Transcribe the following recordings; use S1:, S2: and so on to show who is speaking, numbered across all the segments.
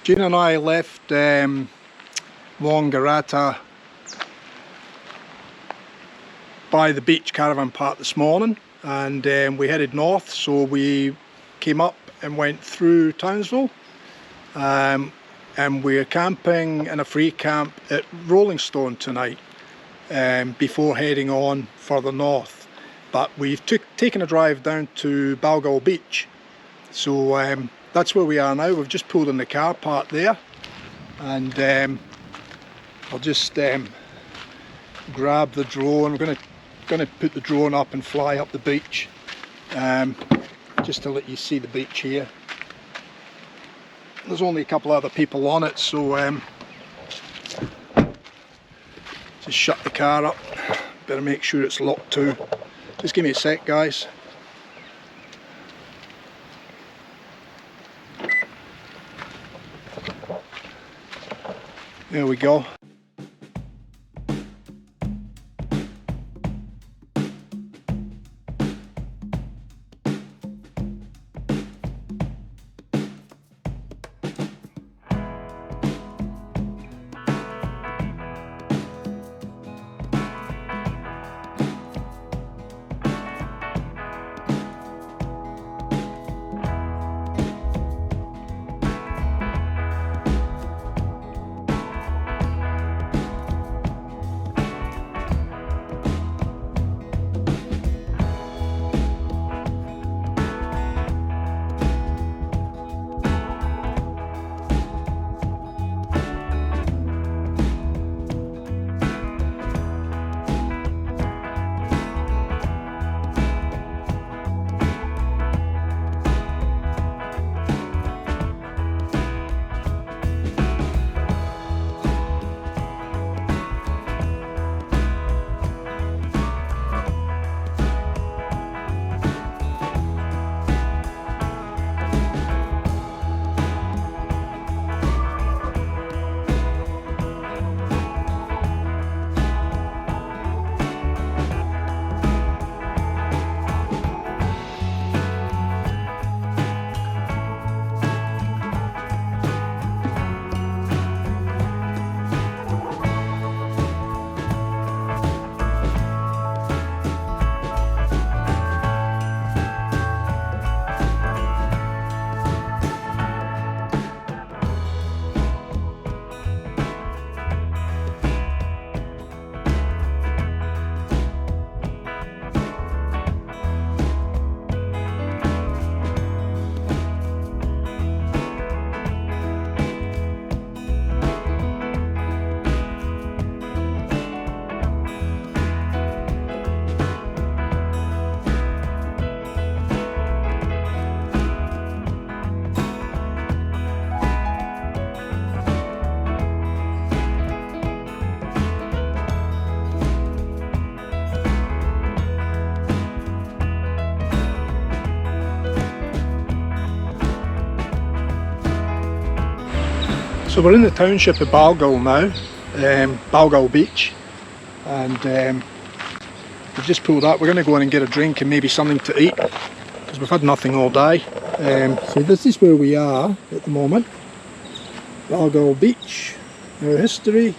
S1: Gina and I left Wangaratta by the beach caravan park this morning, and we headed north. So we came up and went through Townsville, and we're camping in a free camp at Rollingstone tonight before heading on further north. But we've taken a drive down to Balgal Beach, so that's where we are now. We've just pulled in the car park there, and I'll just grab the drone. We're going to put the drone up and fly up the beach, just to let you see the beach here. There's only a couple other people on it, so just shut the car up. Better make sure it's locked too. Just give me a sec, guys. There we go. So we're in the township of Balgo now, Balgal Beach, and we've just pulled up. We're going to go in and get a drink and maybe something to eat, because we've had nothing all day. So this is where we are at the moment, Balgal Beach, our history,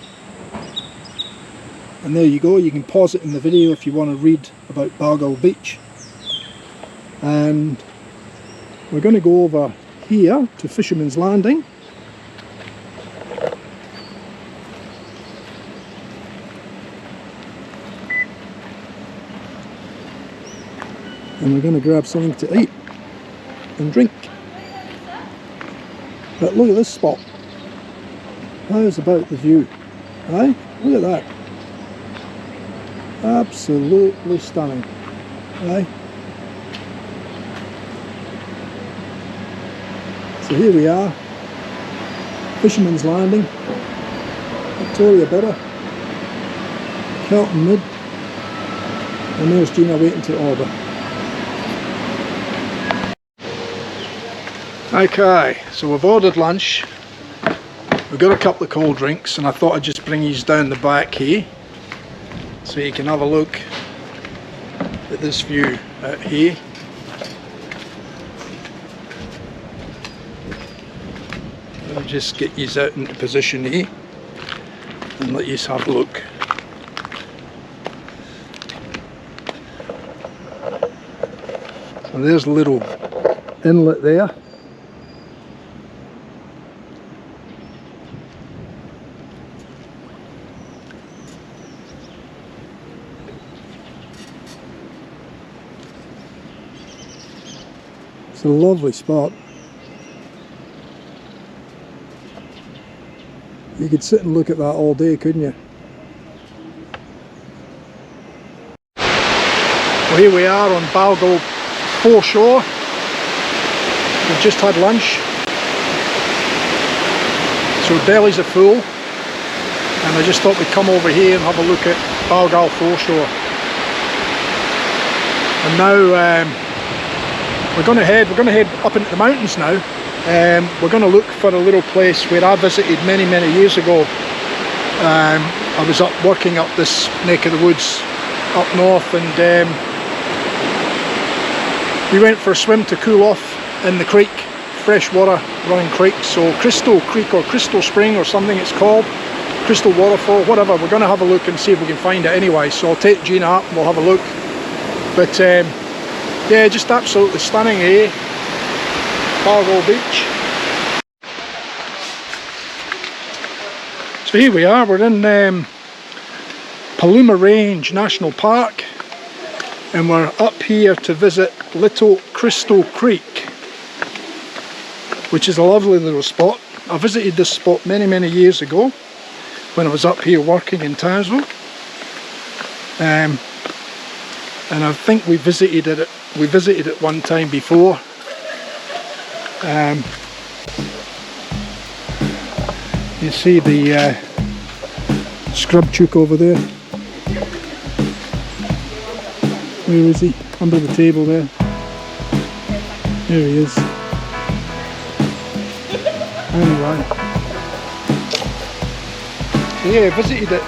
S1: and there you go. You can pause it in the video if you want to read about Balgal Beach. And we're going to go over here to Fisherman's Landing. And we're going to grab something to eat and drink. But look at this spot. How's about the view? Aye? Look at that. Absolutely stunning. Aye? So here we are. Fisherman's Landing. Victoria Bitter. Kelton Mid. And there's Gina waiting to order. Okay, so we've ordered lunch, we've got a couple of cold drinks, and I thought I'd just bring these down the back here so you can have a look at this view out here. just get you out into position here and let you have a look. And there's a little inlet there. It's a lovely spot. You could sit and look at that all day, couldn't you? Well, here we are on Balgo foreshore. We've just had lunch, so bellies are full, and I just thought we'd come over here and have a look at Balgal foreshore. And now we're going to head up into the mountains now. We're going to look for a little place where I visited many years ago. I was up working up this neck of the woods up north, and we went for a swim to cool off in the creek, freshwater running creek. So Crystal Creek or Crystal Spring or something it's called, Crystal Waterfall, whatever. We're going to have a look and see if we can find it anyway. So I'll take Gina up and we'll have a look. But yeah, just absolutely stunning here, Balgal Beach. So here we are, we're in Paluma Range National Park, and we're up here to visit Little Crystal Creek, which is a lovely little spot. I visited this spot many years ago when I was up here working in Townsville, and I think we visited it one time before. You see the scrub chook over there. Where is he? Under the table there. There he is. Anyway. So yeah, I visited it,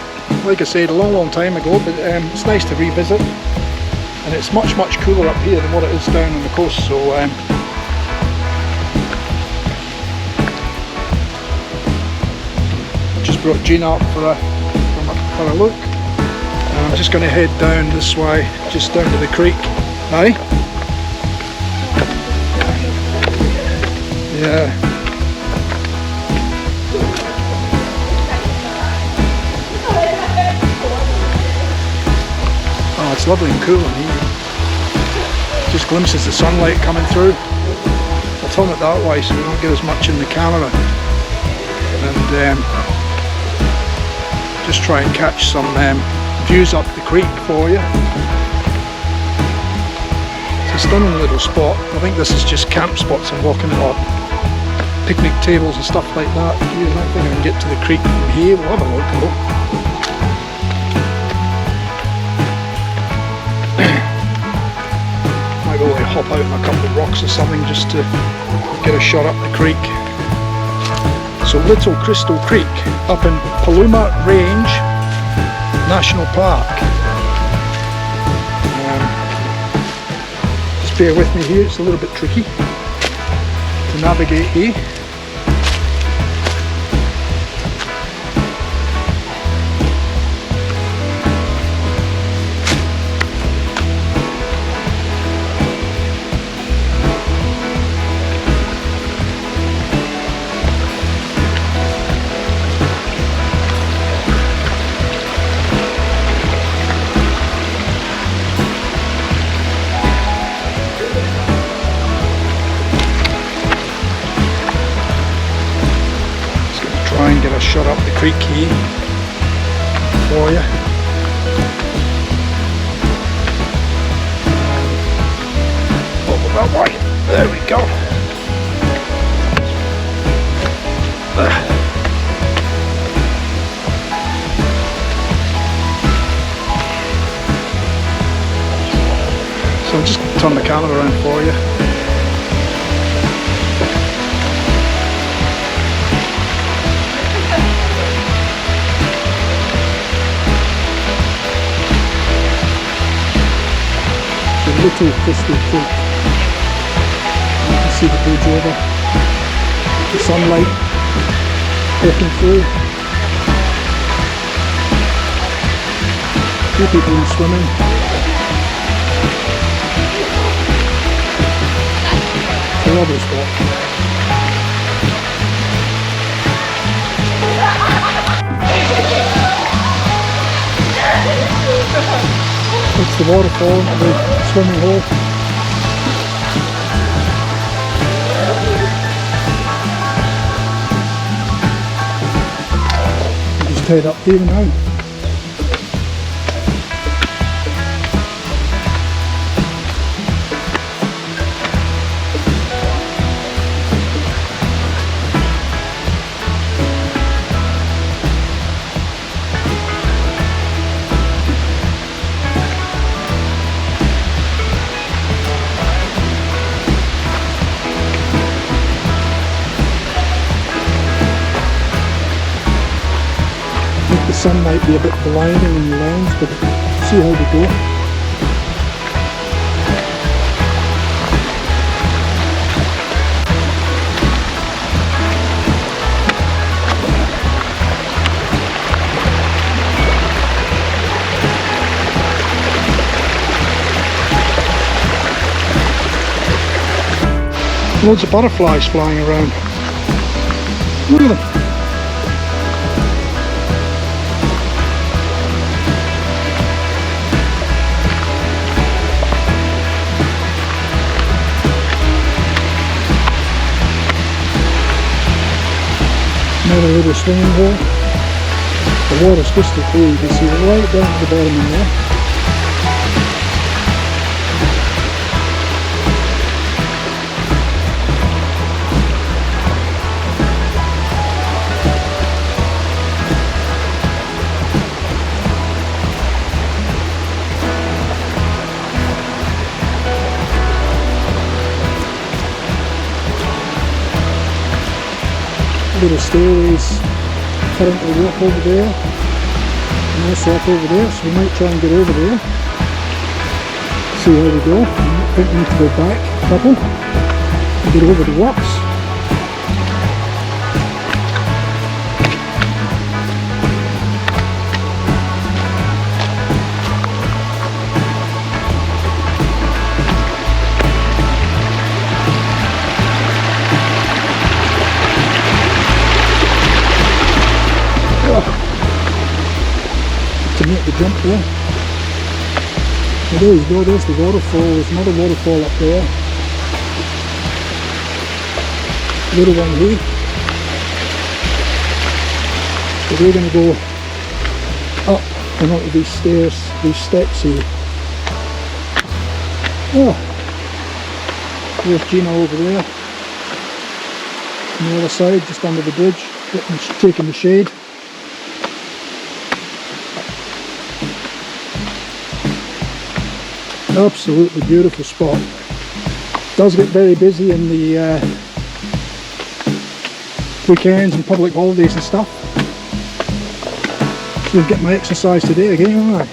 S1: like I said, a long time ago, but it's nice to revisit. And it's much cooler up here than what it is down on the coast, so just brought Gina up for a look, and I'm just going to head down this way, just down to the creek. Aye? Yeah. Oh, it's lovely and cool in here. Just glimpses of sunlight coming through. I'll turn it that way so we don't get as much in the camera, and just try and catch some views up the creek for you. It's a stunning little spot. I think this is just camp spots I'm walking on, picnic tables and stuff like that. I don't think I can get to the creek from here. We'll have a look though. Might go like hop out on a couple of rocks or something just to get a shot up the creek. So Little Crystal Creek up in Paluma Range National Park. Just bear with me here, it's a little bit tricky to navigate here. Get a shot up the creek here for you. Over that way. There we go. So I'll just turn the camera around for you. Little Crystal Creek. You can see the bridge over, the sunlight. walking through. A few people in swimming. It's a lovely spot. It's the waterfall, the swimming hole. We just head up here now. The sun might be a bit blinding in the lens, but see how we go. Loads of butterflies flying around. Look at them. Another little swimming hole. The water's crystal clear, you can see it right down to the bottom in there. Little stairways currently up over there and also up over there, so we might try and get over there, see how we go. I think we need to go back a couple and get over the rocks. To make the jump there. Well, there you go, there's the waterfall. There's another waterfall up there. Little one here. So we're going to go up and onto these stairs, these steps here. Oh, there's Gina over there. On the other side, just under the bridge, taking the shade. Absolutely beautiful spot. Does get very busy in the weekends and public holidays and stuff. So I'll get my exercise today again, won't I?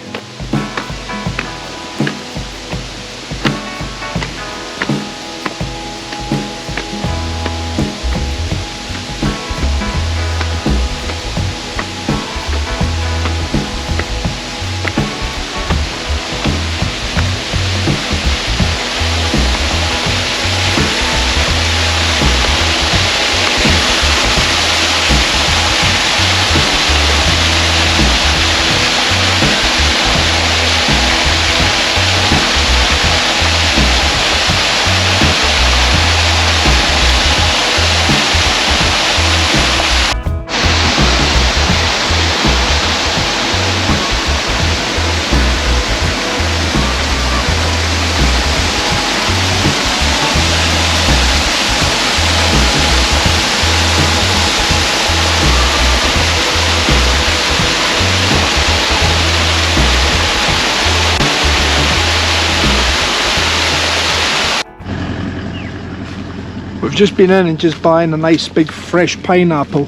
S1: We've just been in and just buying a nice big fresh pineapple.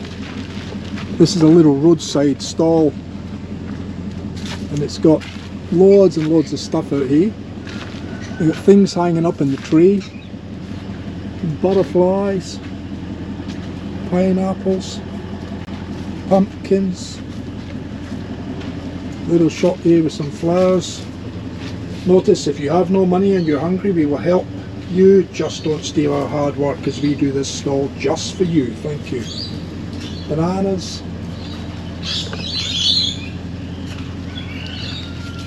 S1: This is a little roadside stall and it's got loads and loads of stuff out here. We've got things hanging up in the tree, butterflies, pineapples. pumpkins, little shop here with some flowers. Notice if you have no money and you're hungry, we will help you. Just don't steal our hard work, because we do this stall just for you. Thank you. Bananas,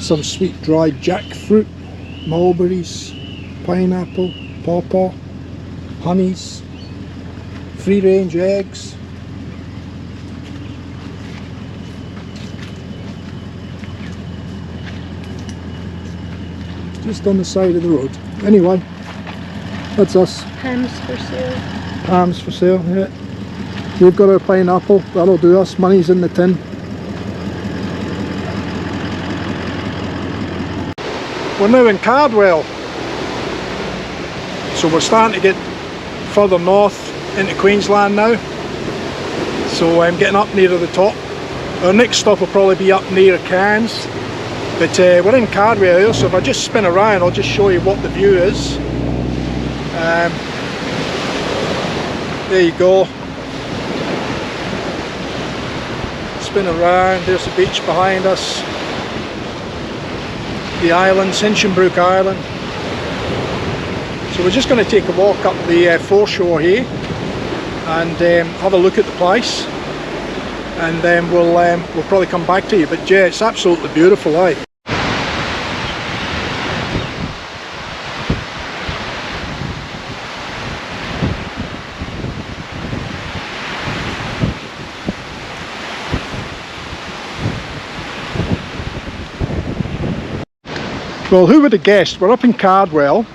S1: some sweet dried jackfruit, mulberries, pineapple, pawpaw, honeys, free range eggs, just on the side of the road. Anyway, that's us.
S2: Hams for sale.
S1: Hams for sale, yeah. We've got our pineapple, that'll do us. Money's in the tin. We're now in Cardwell, so we're starting to get further north into Queensland now. So I'm getting up nearer the top. Our next stop will probably be up near Cairns, but we're in Cardwell here, so if I just spin around I'll just show you what the view is. There you go. Spin around, there's the beach behind us. The island, Hinchinbrook Island. So we're just going to take a walk up the foreshore here and have a look at the place, and then we'll probably come back to you. But yeah, it's absolutely beautiful, eh? Well, who would have guessed? We're up in Cardwell,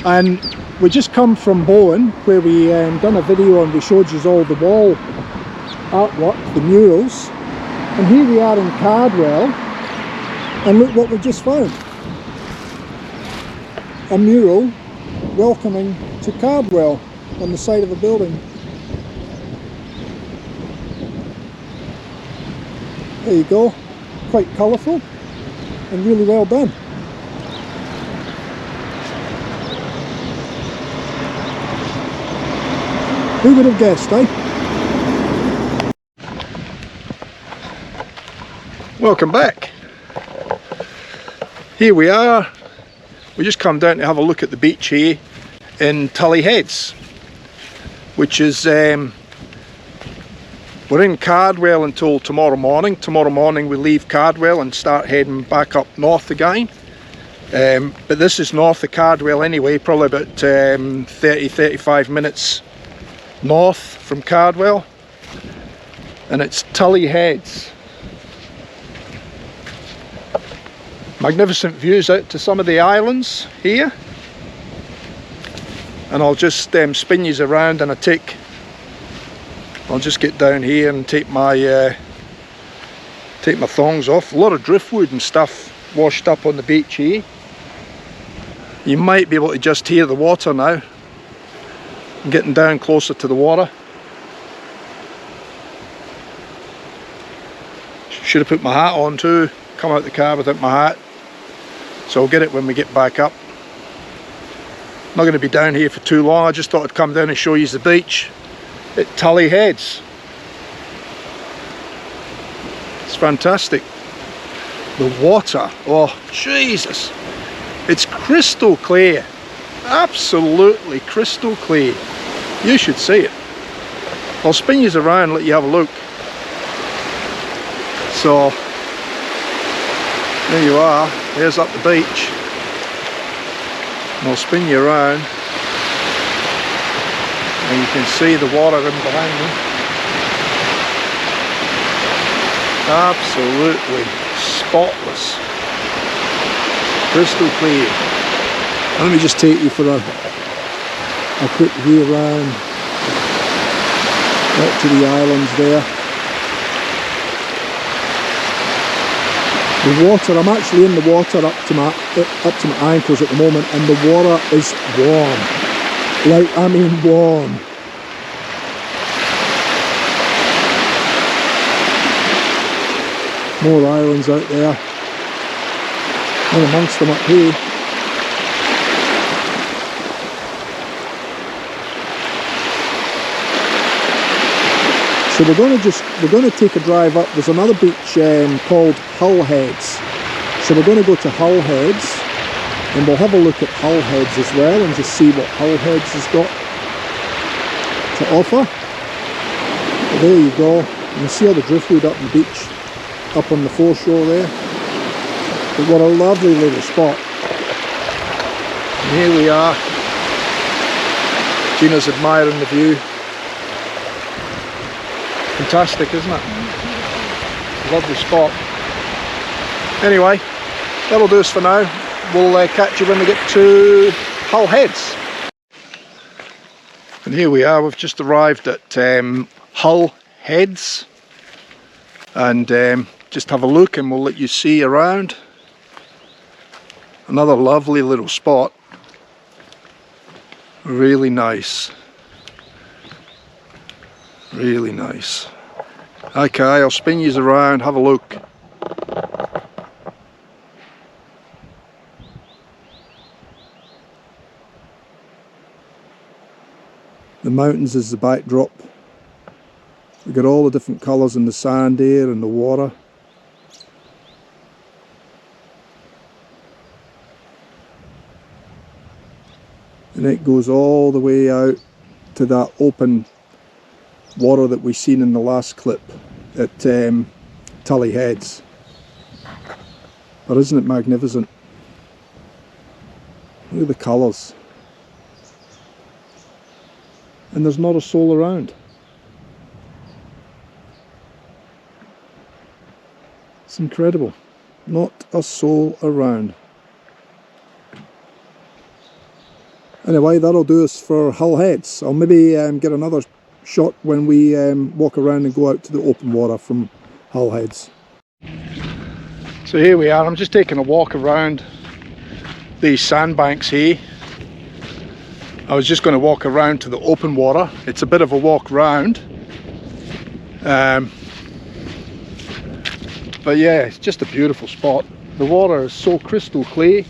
S1: and we just come from Bowen, where we done a video and we showed you all the wall artwork, the murals, and here we are in Cardwell, and look what we just found. A mural welcoming to Cardwell on the side of a building. There you go, quite colourful and really well done. Who would have guessed, eh? Welcome back. Here we are. We just come down to have a look at the beach here in Tully Heads, which is we're in Cardwell until tomorrow morning. Tomorrow morning we leave Cardwell and start heading back up north again. But this is north of Cardwell anyway, probably about 30-35 minutes north from Cardwell. And it's Tully Heads. Magnificent views out to some of the islands here. And I'll just spin you around, and I'll just get down here and take my thongs off. A lot of driftwood and stuff washed up on the beach here. You might be able to just hear the water now. I'm getting down closer to the water. Should have put my hat on too. Come out the car without my hat. So I'll get it when we get back up. Not going to be down here for too long. I just thought I'd come down and show you the beach at Tully Heads. It's fantastic. The water, oh Jesus, it's crystal clear, absolutely crystal clear. You should see it. I'll spin you around and let you have a look. So there you are, there's up the beach, and I'll spin you around and you can see the water in behind me. Absolutely spotless, crystal clear. Let me just take you for a quick view around up to the islands there. The water, I'm actually in the water up to my ankles at the moment, and the water is warm. Like, I mean warm. More islands out there. And amongst them up here. So we're going to take a drive up. There's another beach called Tully Heads. So we're going to go to Tully Heads, and we'll have a look at Tully Heads as well and just see what Tully Heads has got to offer. But there you go. You can see all the driftwood up the beach, up on the foreshore there. But what a lovely little spot. And here we are. Gina's admiring the view. Fantastic, isn't it? Lovely spot. Anyway, that'll do us for now. We'll catch you when we get to Tully Heads. And here we are, we've just arrived at Tully Heads. And just have a look and we'll let you see around. Another lovely little spot. Really nice. Really nice. Okay, I'll spin you around, have a look. The mountains is the backdrop. We've got all the different colours in the sand here and the water. And it goes all the way out to that open water that we seen in the last clip at Tully Heads. But isn't it magnificent? Look at the colours. And there's not a soul around. It's incredible. Not a soul around. Anyway, that'll do us for Tully Heads. I'll maybe get another shot when we walk around and go out to the open water from Tully Heads. So here we are, I'm just taking a walk around these sandbanks here. I was just going to walk around to the open water. It's a bit of a walk round. But yeah, it's just a beautiful spot. The water is so crystal clear.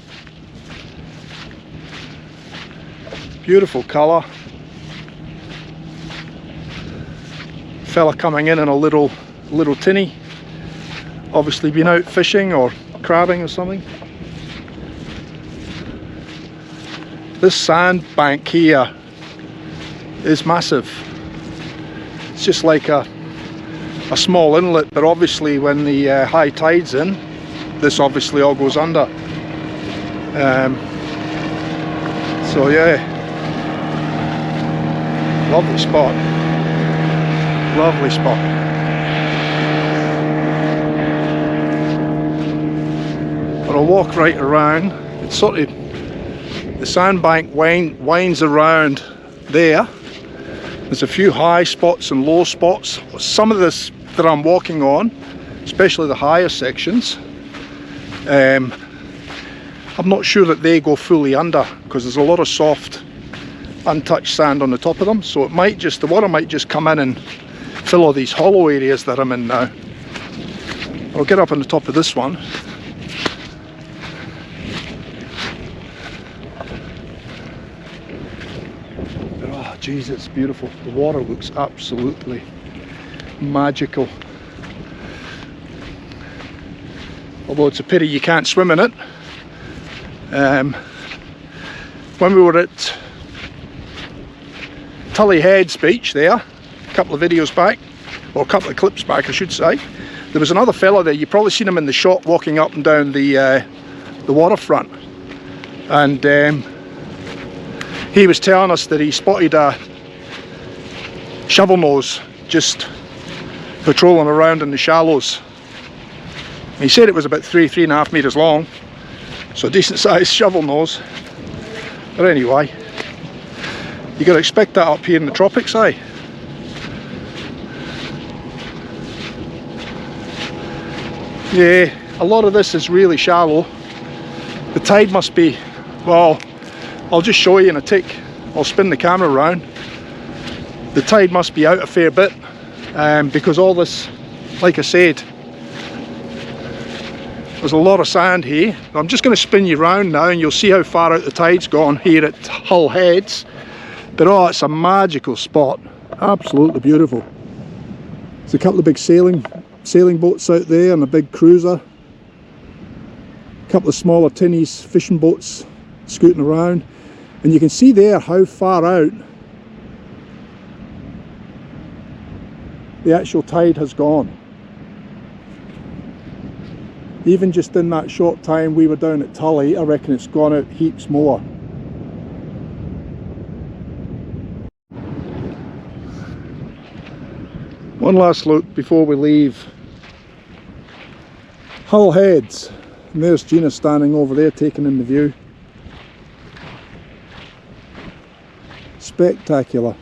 S1: Beautiful colour. Fella coming in a little tinny. Obviously been out fishing or crabbing or something. This sandbank here is massive. It's just like a small inlet, but obviously when the high tide's in, this obviously all goes under. So yeah, lovely spot. Lovely spot. But I'll walk right around. It's sort of, the sandbank winds around there. There's a few high spots and low spots. Some of this that I'm walking on, especially the higher sections, I'm not sure that they go fully under because there's a lot of soft, untouched sand on the top of them. So it might just, the water might just come in and fill all these hollow areas that I'm in now. I'll get up on the top of this one. Oh geez, it's beautiful. The water looks absolutely magical. Although it's a pity you can't swim in it. When we were at Tully Heads beach there, a couple of videos back, or a couple of clips back I should say, there was another fella there. You've probably seen him in the shot walking up and down the waterfront, and he was telling us that he spotted a shovel nose just patrolling around in the shallows. He said it was about 3.5 meters long, so a decent sized shovel nose. But anyway, you got to expect that up here in the tropics, eh? Yeah, a lot of this is really shallow. The tide must be, well, I'll just show you in a tick. I'll spin the camera around. The tide must be out a fair bit, because all this, like I said, there's a lot of sand here. I'm just going to spin you around now and you'll see how far out the tide's gone here at Tully Heads. But oh, it's a magical spot. Absolutely beautiful. There's a couple of big sailing boats out there and a big cruiser. A couple of smaller tinnies fishing boats scooting around. And you can see there how far out the actual tide has gone. Even just in that short time we were down at Tully, I reckon it's gone out heaps more. One last look before we leave Hull Heads, and there's Gina standing over there taking in the view. Spectacular.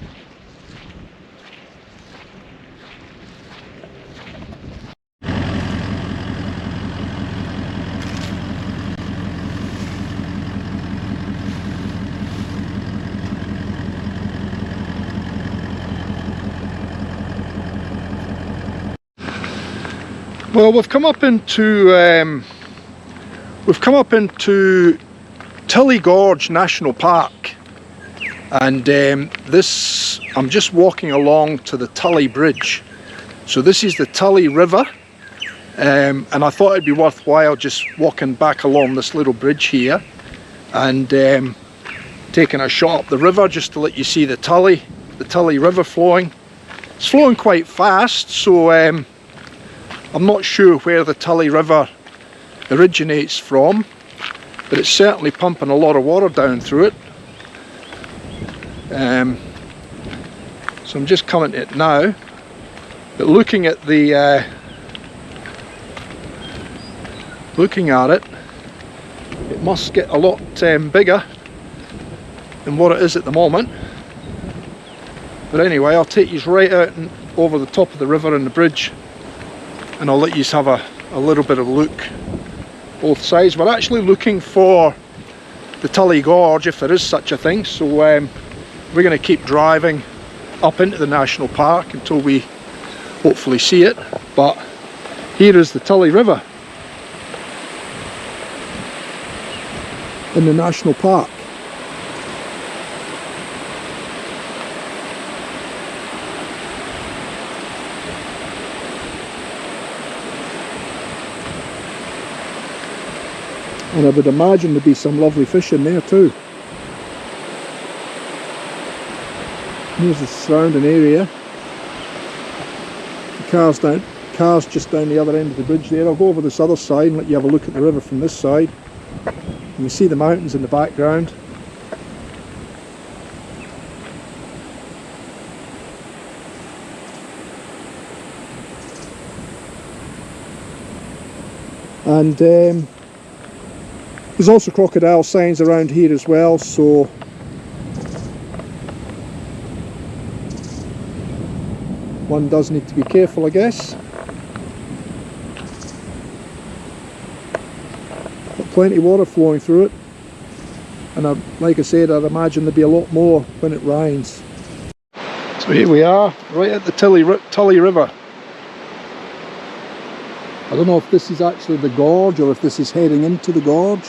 S1: Well, we've come up into Tully Gorge National Park, and I'm just walking along to the Tully Bridge. So this is the Tully River, and I thought it'd be worthwhile just walking back along this little bridge here and taking a shot up the river just to let you see the Tully River flowing. It's flowing quite fast, so I'm not sure where the Tully River originates from, but it's certainly pumping a lot of water down through it. So I'm just coming to it now, but looking at it, it must get a lot bigger than what it is at the moment. But anyway, I'll take you right out and over the top of the river and the bridge, and I'll let you have a little bit of a look both sides. We're actually looking for the Tully Gorge, if there is such a thing, so we're going to keep driving up into the national park until we hopefully see it. But here is the Tully River in the national park. And I would imagine there'd be some lovely fish in there too. Here's the surrounding area. The car's just down the other end of the bridge there. I'll go over this other side and let you have a look at the river from this side. You can see the mountains in the background. And there's also crocodile signs around here as well, so one does need to be careful, I guess. But plenty of water flowing through it, and like I said, I'd imagine there'll be a lot more when it rains. So here we are, right at the Tully River. I don't know if this is actually the gorge or if this is heading into the gorge.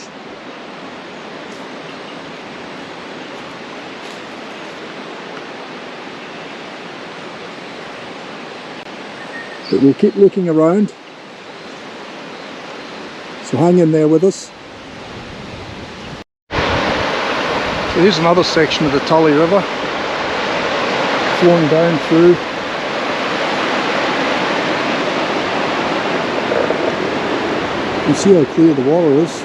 S1: But we'll keep looking around, so hang in there with us. So here's another section of the Tully River flowing down through. You can see how clear the water is.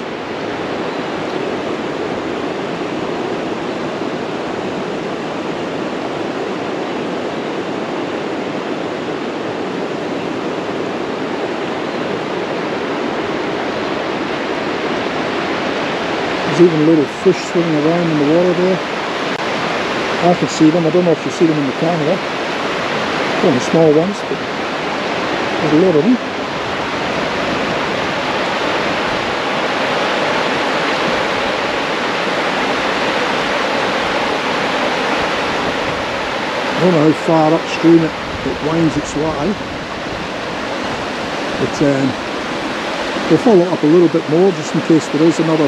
S1: There's even little fish swimming around in the water there. I can see them. I don't know if you see them in the camera. Only small ones, but there's a lot of them. I don't know how far upstream it winds its way, but we'll follow it up a little bit more just in case there is another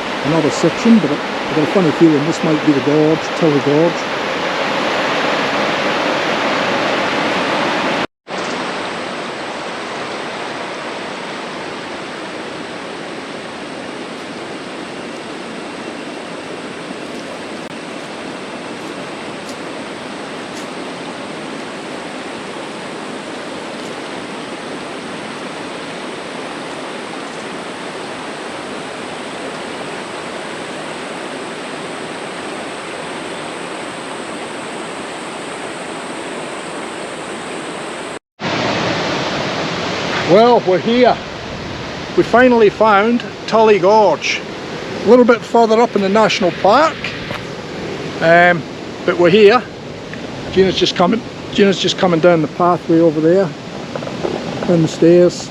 S1: section, but I've got a funny feeling this might be the gorge, Tully Gorge. Well, we're here. We finally found Tully Gorge. A little bit further up in the national park, but we're here. Gina's just coming down the pathway over there, down the stairs.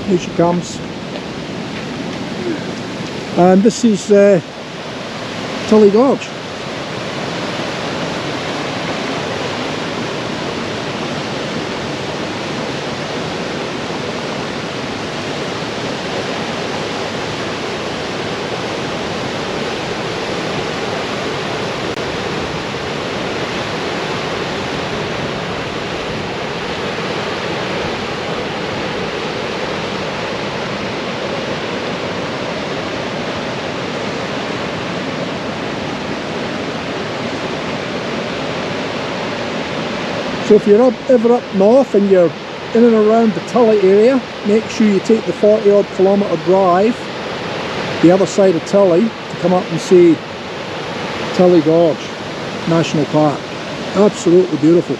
S1: Here she comes. And this is Tully Gorge. So if you're ever up north and you're in and around the Tully area, make sure you take the 40-odd kilometre drive the other side of Tully to come up and see Tully Gorge National Park. Absolutely beautiful.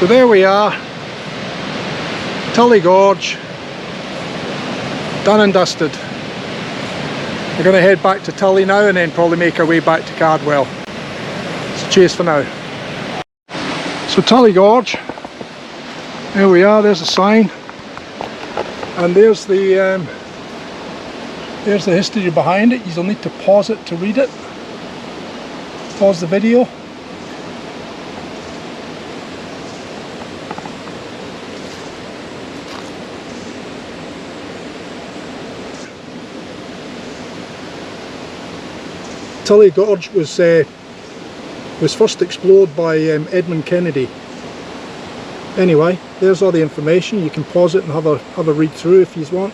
S1: So there we are, Tully Gorge, done and dusted. We're going to head back to Tully now and then probably make our way back to Cardwell. So cheers for now. So Tully Gorge, there we are, there's a sign, and there's the history behind it. You'll need to pause it to read it. Pause the video. Tully Gorge was first explored by Edmund Kennedy. Anyway, there's all the information. You can pause it and have a read through if you want.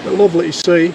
S1: But lovely to see.